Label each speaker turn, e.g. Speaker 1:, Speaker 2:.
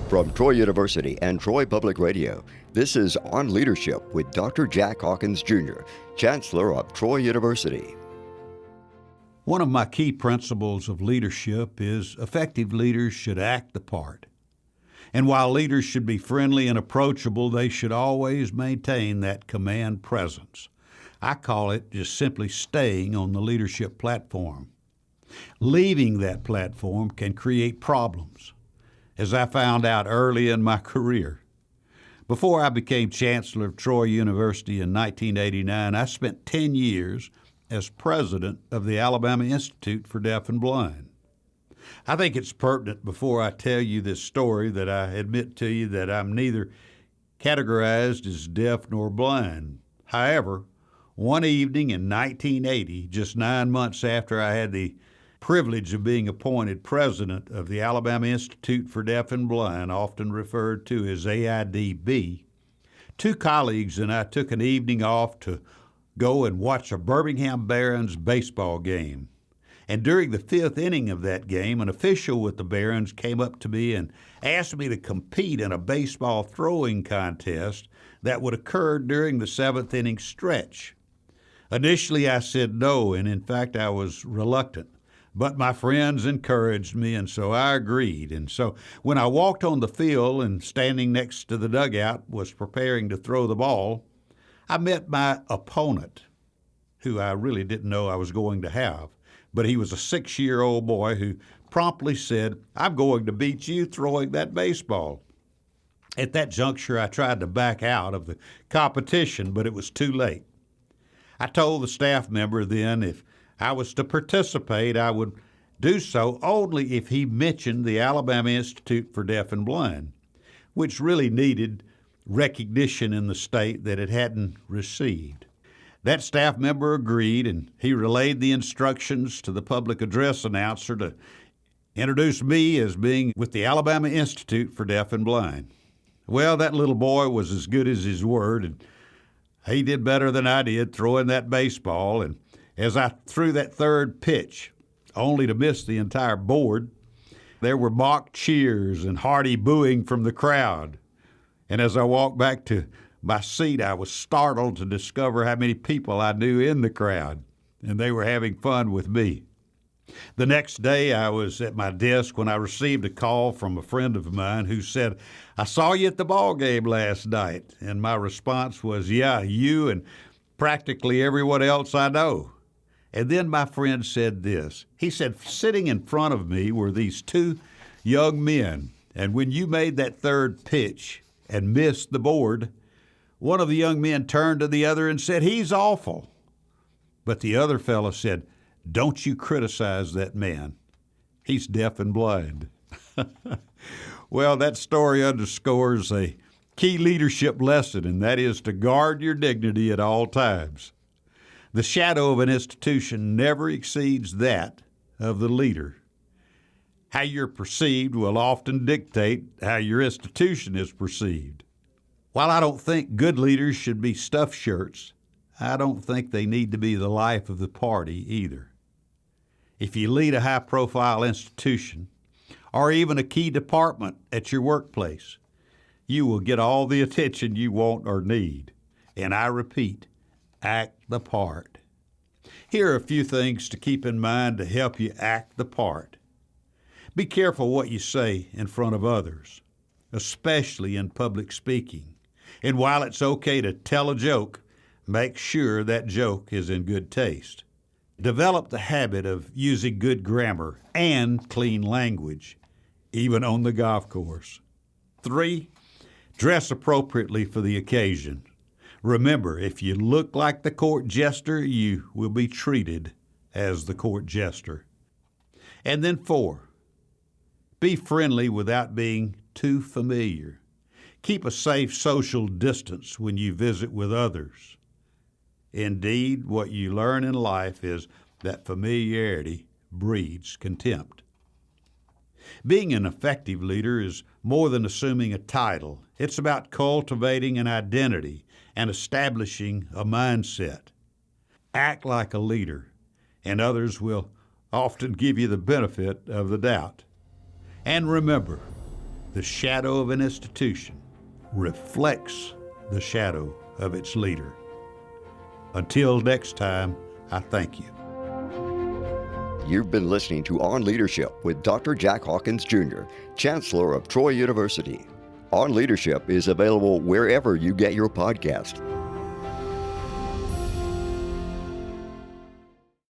Speaker 1: From Troy University and Troy Public Radio, this is On Leadership with Dr. Jack Hawkins Jr., Chancellor of Troy University.
Speaker 2: One of my key principles of leadership is effective leaders should act the part. And while leaders should be friendly and approachable, they should always maintain that command presence. I call it just simply staying on the leadership platform. Leaving that platform can create problems, as I found out early in my career. Before I became Chancellor of Troy University in 1989, I spent 10 years as president of the Alabama Institute for Deaf and Blind. I think it's pertinent before I tell you this story that I admit to you that I'm neither categorized as deaf nor blind. However, one evening in 1980, just 9 months after I had the privilege of being appointed president of the Alabama Institute for Deaf and Blind, often referred to as AIDB, two colleagues and I took an evening off to go and watch a Birmingham Barons baseball game. And during the fifth inning of that game, an official with the Barons came up to me and asked me to compete in a baseball throwing contest that would occur during the seventh inning stretch. Initially, I said no, and in fact, I was reluctant. But my friends encouraged me, and so I agreed. And so when I walked on the field and standing next to the dugout was preparing to throw the ball, I met my opponent, who I really didn't know I was going to have. But he was a 6-year-old boy who promptly said, "I'm going to beat you throwing that baseball." At that juncture, I tried to back out of the competition, but it was too late. I told the staff member then if I was to participate, I would do so only if he mentioned the Alabama Institute for Deaf and Blind, which really needed recognition in the state that it hadn't received. That staff member agreed, and he relayed the instructions to the public address announcer to introduce me as being with the Alabama Institute for Deaf and Blind. Well, that little boy was as good as his word, and he did better than I did throwing that baseball. And as I threw that third pitch, only to miss the entire board, there were mock cheers and hearty booing from the crowd. And as I walked back to my seat, I was startled to discover how many people I knew in the crowd, and they were having fun with me. The next day, I was at my desk when I received a call from a friend of mine who said, "I saw you at the ball game last night." And my response was, "Yeah, you and practically everyone else I know." And then my friend said this. He said, "Sitting in front of me were these two young men, and when you made that third pitch and missed the board, one of the young men turned to the other and said, 'He's awful.' But the other fellow said, 'Don't you criticize that man. He's deaf and blind.'" Well, that story underscores a key leadership lesson, and that is to guard your dignity at all times. The shadow of an institution never exceeds that of the leader. How you're perceived will often dictate how your institution is perceived. While I don't think good leaders should be stuffed shirts, I don't think they need to be the life of the party either. If you lead a high-profile institution or even a key department at your workplace, you will get all the attention you want or need. And I repeat, act the part. Here are a few things to keep in mind to help you act the part. Be careful what you say in front of others, especially in public speaking. And while it's okay to tell a joke, make sure that joke is in good taste. Develop the habit of using good grammar and clean language, even on the golf course. 3, dress appropriately for the occasion. Remember, if you look like the court jester, you will be treated as the court jester. And then 4, be friendly without being too familiar. Keep a safe social distance when you visit with others. Indeed, what you learn in life is that familiarity breeds contempt. Being an effective leader is more than assuming a title. It's about cultivating an identity and establishing a mindset. Act like a leader, and others will often give you the benefit of the doubt. And remember, The shadow of an institution reflects the shadow of its leader. Until next time, I thank you.
Speaker 1: You've been listening to On Leadership with Dr. Jack Hawkins Jr., Chancellor of Troy University. On Leadership is available wherever you get your podcast.